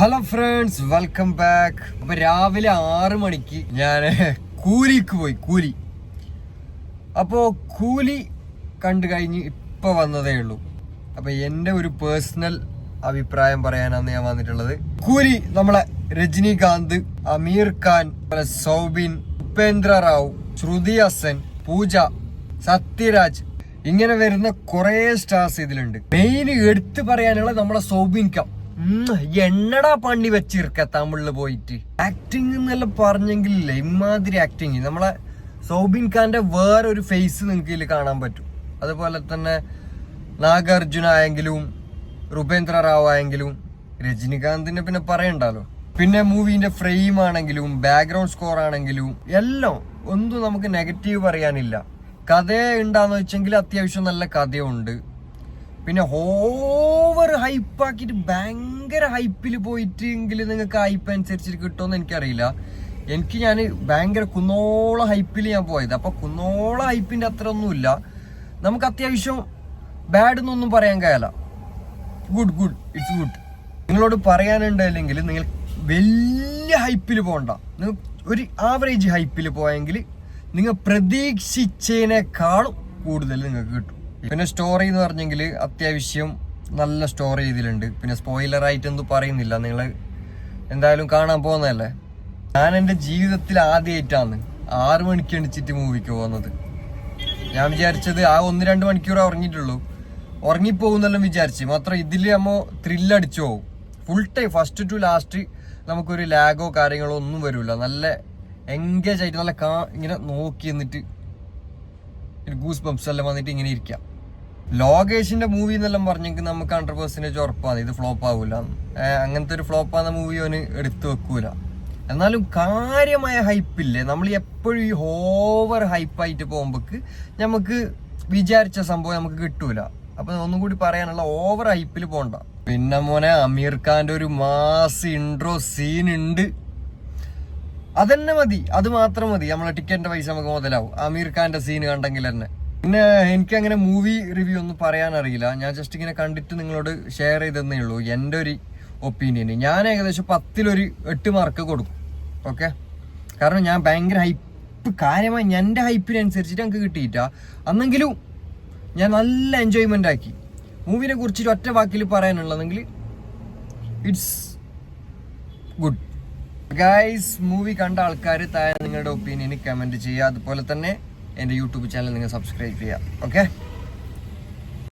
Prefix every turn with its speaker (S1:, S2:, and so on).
S1: Hello friends, welcome back. അപ്പൊ രാവിലെ 6 മണിക്ക് ഞാൻ കൂലിക്ക് പോയി. അപ്പോ കൂലി കണ്ടു കഴിഞ്ഞ് ഇപ്പൊ വന്നതേ ഉള്ളൂ. അപ്പൊ എന്റെ ഒരു പേഴ്സണൽ അഭിപ്രായം പറയാനാണ് ഞാൻ വന്നിട്ടുള്ളത്. കൂലി നമ്മളെ രജനീകാന്ത്, അമീർ ഖാൻ, സൗബിൻ, ഉപേന്ദ്ര റാവു, ശ്രുതി ഹസൻ, പൂജ, സത്യരാജ്, ഇങ്ങനെ വരുന്ന കുറെ സ്റ്റാർസ് ഇതിലുണ്ട്. മെയിൻ എടുത്തു പറയാനുള്ള നമ്മളെ സൗബിൻ ഖാൻ. എണ്ണടാ പണി വെച്ചിരിക്ക തമിഴില് പോയിട്ട് ആക്ടിങ് എന്നെല്ലാം പറഞ്ഞെങ്കിലില്ല, ഇമാതിരി ആക്ടിങ്. നമ്മളെ സൗബിൻ ഖാന്റെ വേറൊരു ഫേസ് നിങ്ങൾക്ക് ഇതിൽ കാണാൻ പറ്റും. അതുപോലെ തന്നെ നാഗാർജുന ആയെങ്കിലും ഉപേന്ദ്ര റാവു ആയെങ്കിലും രജനികാന്തിനെ പിന്നെ പറയണ്ടല്ലോ. പിന്നെ മൂവിന്റെ ഫ്രെയിം ആണെങ്കിലും ബാക്ക്ഗ്രൗണ്ട് സ്കോർ ആണെങ്കിലും എല്ലാം ഒന്നും നമുക്ക് നെഗറ്റീവ് പറയാനില്ല. കഥ ഉണ്ടാന്ന് വെച്ചെങ്കിൽ അത്യാവശ്യം നല്ല കഥയുണ്ട്. പിന്നെ ഓവർ ഹൈപ്പാക്കിയിട്ട് ഭയങ്കര ഹൈപ്പിൽ പോയിട്ടെങ്കിൽ നിങ്ങൾക്ക് ഹൈപ്പ് അനുസരിച്ചിട്ട് കിട്ടുമെന്ന് എനിക്കറിയില്ല. ഞാൻ ഭയങ്കര കുന്നോളം ഹൈപ്പിൽ ഞാൻ പോയത്. അപ്പൊ കുന്നോളം ഹൈപ്പിന്റെ അത്ര ഒന്നുമില്ല. നമുക്ക് അത്യാവശ്യം ബാഡ് എന്നൊന്നും പറയാൻ കഴിയില്ല. Good it's good. നിങ്ങളോട് പറയാനുണ്ട്, അല്ലെങ്കിൽ നിങ്ങൾ വലിയ ഹൈപ്പിൽ പോകണ്ട. നിങ്ങൾ ഒരു ആവറേജ് ഹൈപ്പിൽ പോയെങ്കിൽ നിങ്ങൾ പ്രതീക്ഷിച്ചതിനേക്കാളും കൂടുതൽ നിങ്ങൾക്ക് കിട്ടും. പിന്നെ സ്റ്റോറി എന്ന് പറഞ്ഞെങ്കിൽ അത്യാവശ്യം നല്ല സ്റ്റോറി ഇതിലുണ്ട്. പിന്നെ സ്പോയിലർ ആയിട്ട് ഒന്നും പറയുന്നില്ല, നിങ്ങൾ എന്തായാലും കാണാൻ പോകുന്നതല്ലേ. ഞാൻ എൻ്റെ ജീവിതത്തിൽ ആദ്യമായിട്ടാണ് 6 മണിക്ക് എണിച്ചിട്ട് മൂവിക്ക് പോകുന്നത്. ഞാൻ വിചാരിച്ചത് ആ 1-2 മണിക്കൂർ ഉറങ്ങിയിട്ടുള്ളൂ, ഉറങ്ങിപ്പോകുന്നെല്ലാം വിചാരിച്ചു. മാത്രം ഇതിൽ നമ്മൾ ത്രില്ലടിച്ചു പോകും. Full time first to last നമുക്കൊരു ലാഗോ കാര്യങ്ങളോ ഒന്നും വരില്ല. നല്ല എൻഗേജ് ആയിട്ട് നല്ല ഇങ്ങനെ നോക്കി എന്നിട്ട് ഗൂസ് ബംപ്സ് എല്ലാം വന്നിട്ട് ഇങ്ങനെ ഇരിക്കാം. ലോകേഷിന്റെ മൂവി എന്നെല്ലാം പറഞ്ഞെങ്കിൽ നമുക്ക് 100% ഉറപ്പാണ് ഇത് ഫ്ലോപ്പ് ആവൂല. അങ്ങനത്തെ ഒരു ഫ്ലോപ്പ് ആകുന്ന മൂവി അവന് എടുത്തു വെക്കൂല. എന്നാലും കാര്യമായ ഹൈപ്പില്ലേ, നമ്മൾ എപ്പോഴും ഈ ഓവർ ഹൈപ്പായിട്ട് പോകുമ്പോക്ക് നമുക്ക് വിചാരിച്ച സംഭവം നമുക്ക് കിട്ടൂല. അപ്പൊ ഒന്നും കൂടി പറയാനുള്ള ഓവർ ഹൈപ്പിൽ പോണ്ട. പിന്നെ മോനെ അമീർ ഖാന്റെ ഒരു മാസ് ഇൻട്രോ സീൻ ഉണ്ട്, അതന്നെ മതി, അത് മാത്രം മതി. നമ്മളെ ടിക്കറ്റിന്റെ പൈസ നമുക്ക് മുതലാവും അമീർ ഖാന്റെ സീൻ കണ്ടെങ്കിൽ തന്നെ. പിന്നെ എനിക്ക് അങ്ങനെ മൂവി റിവ്യൂ ഒന്നും പറയാനറിയില്ല. ഞാൻ ജസ്റ്റ് ഇങ്ങനെ കണ്ടിട്ട് നിങ്ങളോട് ഷെയർ ചെയ്തതന്നേ ഉള്ളൂ എൻ്റെ ഒരു ഒപ്പീനിയൻ. ഞാൻ ഏകദേശം 10-ൽ 8 മാർക്ക് കൊടുക്കും. ഓക്കെ, കാരണം ഞാൻ ഭയങ്കര ഹൈപ്പ്, കാര്യമായി എൻ്റെ ഹൈപ്പിനനുസരിച്ചിട്ട് എനിക്ക് കിട്ടിയിട്ട. അന്നെങ്കിലും ഞാൻ നല്ല എൻജോയ്മെന്റ് ആക്കി. മൂവിനെ കുറിച്ചിട്ട് ഒറ്റ വാക്കിൽ പറയാനുള്ളതെങ്കിൽ ഇറ്റ്സ് ഗുഡ്. ഗൈസ്, മൂവി കണ്ട ആൾക്കാർ താഴെ നിങ്ങളുടെ ഒപ്പീനിയൻ കമന്റ് ചെയ്യുക. അതുപോലെ തന്നെ എൻ്റെ യൂട്യൂബ് ചാനൽ നിങ്ങൾ സബ്സ്ക്രൈബ് ചെയ്യുക. ഓക്കെ.